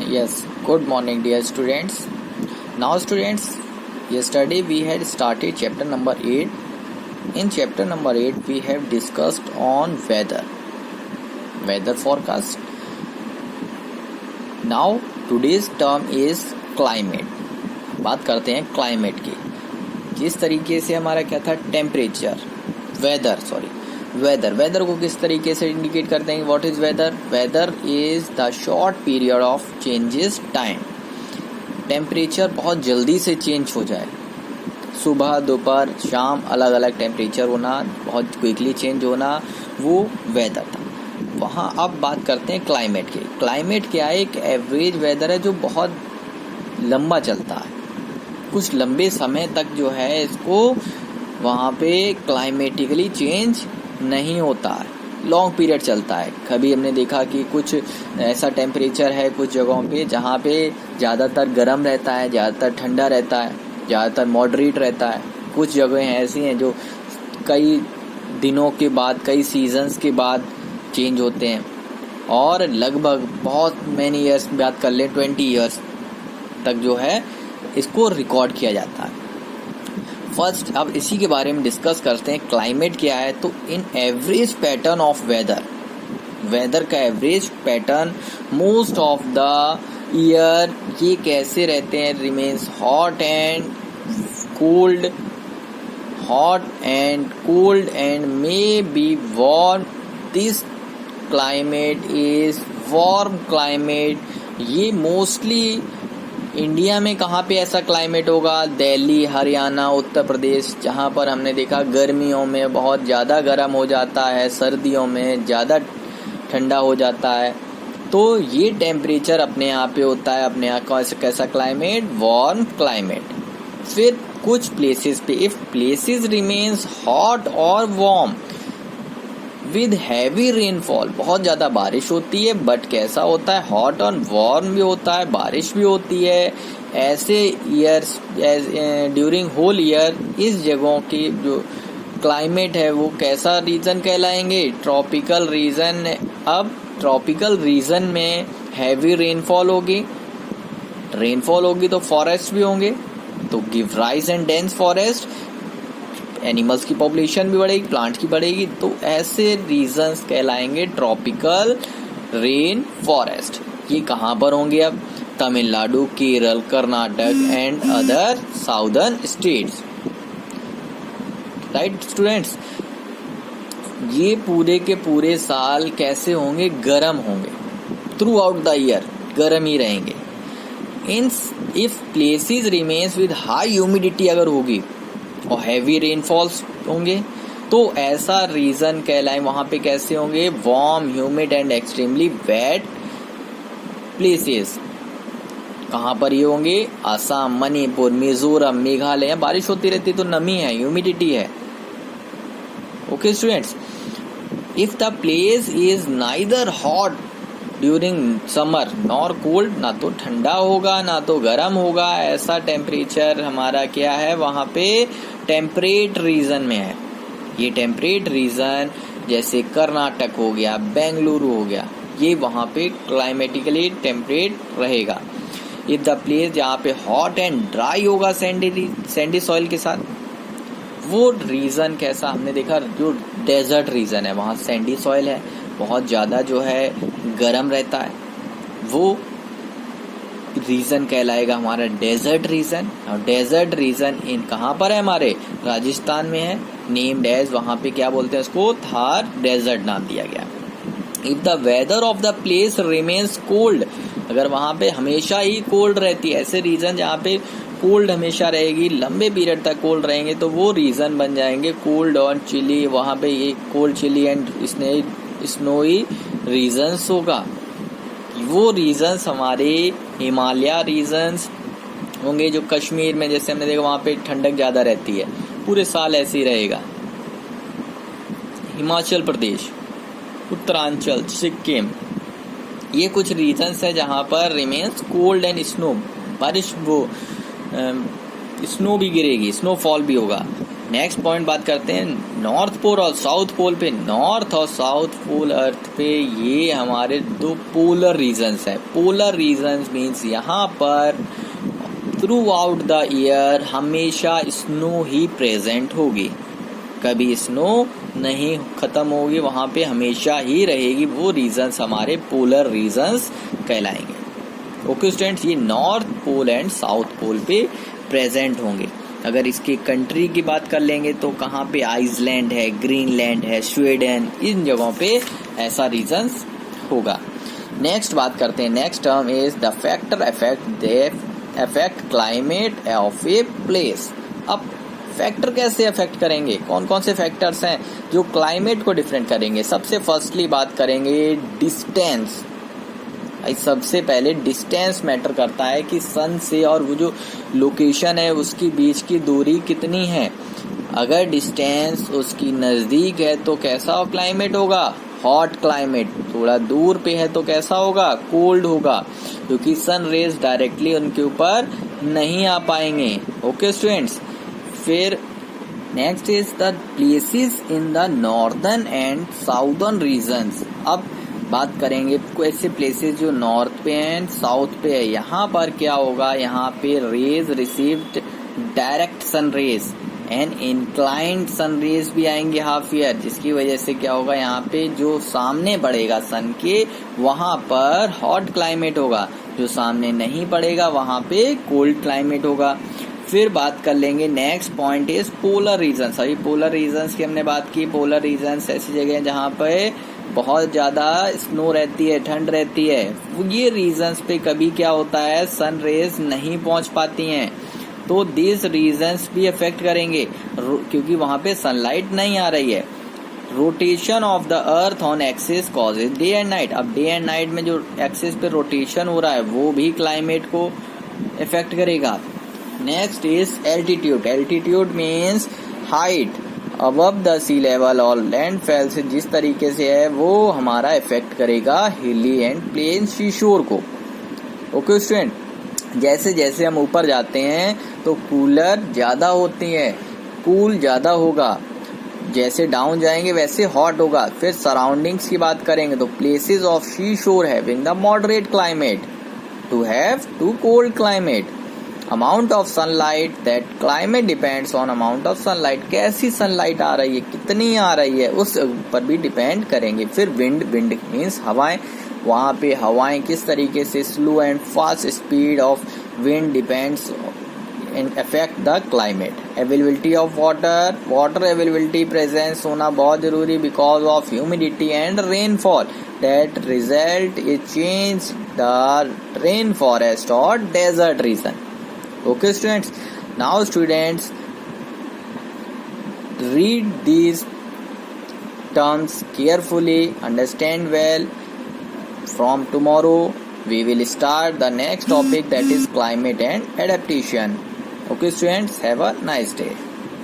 Yes, good morning, dear students. Now, students, yesterday we had started chapter number 8. In chapter number 8, we have discussed on weather forecast. Now, today's term is climate. बात करते हैं climate की. जिस तरीके से हमारा क्या था टेम्परेचर, वेदर को किस तरीके से इंडिकेट करते हैं. What is whether is the short period of changes time. Temperature बहुत जल्दी से चेंज हो जाए, सुबह दोपहर शाम अलग अलग टेम्परेचर होना, बहुत क्विकली चेंज होना, वो वेदर था. वहाँ अब बात करते हैं क्लाइमेट की. क्लाइमेट क्या है? एक एवरेज वेदर है जो बहुत लंबा चलता है, कुछ लंबे समय तक जो है इसको वहाँ पे क्लाइमेटिकली चेंज नहीं होता है, लॉन्ग पीरियड चलता है. कभी हमने देखा कि कुछ ऐसा टेम्परेचर है कुछ जगहों पे जहाँ पे ज़्यादातर गर्म रहता है, ज़्यादातर ठंडा रहता है, ज़्यादातर मॉडरेट रहता है. कुछ जगहें ऐसी हैं जो कई दिनों के बाद, कई सीजन्स के बाद चेंज होते हैं, और लगभग बहुत मैनी ईयर्स बात कर लें 20 ईयर्स तक जो है इसको रिकॉर्ड किया जाता है. फर्स्ट अब इसी के बारे में डिस्कस करते हैं. क्लाइमेट क्या है? तो in average pattern of weather का average pattern most of the year ये कैसे रहते हैं? Remains hot and cold and may be warm. This climate is warm climate. ये मोस्टली इंडिया में कहाँ पे ऐसा क्लाइमेट होगा? दिल्ली, हरियाणा, उत्तर प्रदेश, जहाँ पर हमने देखा गर्मियों में बहुत ज़्यादा गर्म हो जाता है, सर्दियों में ज़्यादा ठंडा हो जाता है. तो ये टेम्परेचर अपने यहाँ पे होता है, अपने यहाँ का कैसा क्लाइमेट? Warm climate. फिर कुछ प्लेसेस पे इफ प्लेसेस रिमेन्स हॉट और वार्म विद हैवी रेनफॉल, बहुत ज़्यादा बारिश होती है, बट कैसा होता है? हॉट और वार्म भी होता है, बारिश भी होती है. ऐसे ईयर्स ड्यूरिंग होल ईयर इस जगहों की जो क्लाइमेट है वो कैसा रीजन कहलाएंगे? Tropical region. अब ट्रॉपिकल रीजन में हैवी रेनफॉल होगी तो फॉरेस्ट भी होंगे, तो give rise and dense forest. Animals की पॉपुलेशन भी बढ़ेगी, प्लांट्स की बढ़ेगी, तो ऐसे रीजन्स कहलाएंगे ट्रॉपिकल रेन फॉरेस्ट. ये कहाँ पर होंगे? अब Tamil Nadu, Kerala, Karnataka and other southern states. Right students, ये पूरे के पूरे साल कैसे होंगे? गर्म होंगे. थ्रू आउट द ईयर गर्म ही रहेंगे. If places remains with high humidity अगर होगी और हैवी रेनफॉल्स होंगे तो ऐसा रीजन कहलाए. वहां पे कैसे होंगे? Warm, humid and extremely wet places. कहाँ पर ये होंगे? असम, मणिपुर, मिजोरम, मेघालय. बारिश होती रहती तो नमी है, ह्यूमिडिटी है. Okay students, if the place is neither hot during summer nor cold, ना तो ठंडा होगा ना तो गर्म होगा, ऐसा टेम्परेचर हमारा क्या है? वहाँ पे टेम्परेट रीजन में है. ये टेम्परेट रीजन जैसे कर्नाटक हो गया, बेंगलुरु हो गया, ये वहाँ पे क्लाइमेटिकली टेम्परेट रहेगा. इफ द प्लेस जहाँ पे हॉट एंड ड्राई होगा सैंडी सॉइल के साथ, वो रीजन कैसा? हमने देखा जो डेजर्ट रीजन है वहाँ सैंडी सॉइल है, बहुत ज़्यादा जो है गर्म रहता है, वो रीजन कहलाएगा हमारा डेजर्ट रीजन. और डेजर्ट रीजन इन कहाँ पर है? हमारे राजस्थान में है. नेम्ड एज, वहाँ पे क्या बोलते हैं उसको? थार डेजर्ट नाम दिया गया. If the weather of the place remains cold, अगर वहाँ पे हमेशा ही कोल्ड रहती है, ऐसे रीजन जहाँ पे कोल्ड हमेशा रहेगी, लंबे पीरियड तक कोल्ड रहेंगे, तो वो रीजन बन जाएंगे कोल्ड और चिली. वहाँ पे ये cold, chilly and snowy regions होगा. वो रीजन्स हमारे हिमालय रीजन्स होंगे, जो कश्मीर में जैसे हमने देखा वहाँ पे ठंडक ज़्यादा रहती है, पूरे साल ऐसे ही रहेगा. हिमाचल प्रदेश, उत्तरांचल, सिक्किम, ये कुछ रीजन्स है जहाँ पर रिमेन्स कोल्ड एंड स्नो. बारिश, वो स्नो भी गिरेगी, स्नोफॉल भी होगा. नेक्स्ट पॉइंट बात करते हैं नॉर्थ पोल और साउथ पोल पे। नॉर्थ और साउथ पोल अर्थ पे ये हमारे दो पोलर रीजन्स है। पोलर रीजन्स मीन्स यहाँ पर थ्रू आउट द ईयर हमेशा स्नो ही प्रेजेंट होगी, कभी स्नो नहीं खत्म होगी, वहां पे हमेशा ही रहेगी। वो रीजन्स हमारे पोलर रीजन्स कहलाएंगे। ओके स्टूडेंट्स, ये north pole and south pole पे प्रेजेंट होंगे। अगर इसके कंट्री की बात कर लेंगे तो कहाँ पे आइसलैंड है, ग्रीनलैंड है, स्वीडन, इन जगहों पे ऐसा रीजन्स होगा। नेक्स्ट बात करते हैं, next term is the factor affect climate of a place. अब फैक्टर कैसे अफेक्ट करेंगे, कौन कौन से फैक्टर्स हैं जो क्लाइमेट को डिफरेंट करेंगे। सबसे फर्स्टली बात करेंगे डिस्टेंस। सबसे पहले डिस्टेंस मैटर करता है कि सन से और वो जो लोकेशन है उसकी बीच की दूरी कितनी है। अगर डिस्टेंस उसकी नजदीक है तो कैसा क्लाइमेट होगा, हॉट क्लाइमेट। थोड़ा दूर पे है तो कैसा होगा, कोल्ड होगा, क्योंकि सन रेज डायरेक्टली उनके ऊपर नहीं आ पाएंगे। ओके स्टूडेंट्स, फिर next is the places in the northern and southern regions. अब बात करेंगे ऐसे प्लेसेस जो नॉर्थ पे एंड साउथ पे है। यहाँ पर क्या होगा, यहाँ पे rays received direct sun rays and inclined sun rays भी आएंगे हाफ ईयर, जिसकी वजह से क्या होगा, यहाँ पे जो सामने पड़ेगा सन के वहां पर हॉट क्लाइमेट होगा, जो सामने नहीं पड़ेगा वहां पे कोल्ड क्लाइमेट होगा। फिर बात कर लेंगे next point is polar regions. अभी पोलर रीजन्स की हमने बात की। पोलर रीजन्स ऐसी जगह है जहाँ पे बहुत ज्यादा स्नो रहती है, ठंड रहती है। ये रीजन्स पे कभी क्या होता है, सन रेज नहीं पहुंच पाती हैं, तो दिस रीजन्स भी अफेक्ट करेंगे क्योंकि वहां पे सनलाइट नहीं आ रही है। Rotation of the earth on axis causes day and night. अब डे एंड नाइट में जो एक्सिस पे रोटेशन हो रहा है वो भी क्लाइमेट को इफेक्ट करेगा। Next is altitude. Altitude means height above the sea level और लैंडफॉल से जिस तरीके से है वो हमारा इफेक्ट करेगा हिली एंड प्लेन सीशोर को। ओके स्टूडेंट, जैसे जैसे हम ऊपर जाते हैं तो कूलर ज्यादा होती है, कूल ज्यादा होगा, जैसे डाउन जाएंगे वैसे हॉट होगा। फिर सराउंडिंग्स की बात करेंगे तो places of sea shore having the moderate climate to have to cold climate. Amount of sunlight, that climate depends on amount of sunlight. कैसी सनलाइट आ रही है, कितनी आ रही है, उस पर भी डिपेंड करेंगे। फिर विंड, विंड मीन्स हवाएं, वहां पे हवाएं किस तरीके से, slow and fast speed of wind depends and affect the climate. Availability of water, water availability presence होना बहुत जरूरी because of humidity and rainfall that result is change the rain forest और desert region. Okay students, now students read these terms carefully, understand well. From tomorrow we will start the next topic, that is climate and adaptation. Okay students, have a nice day.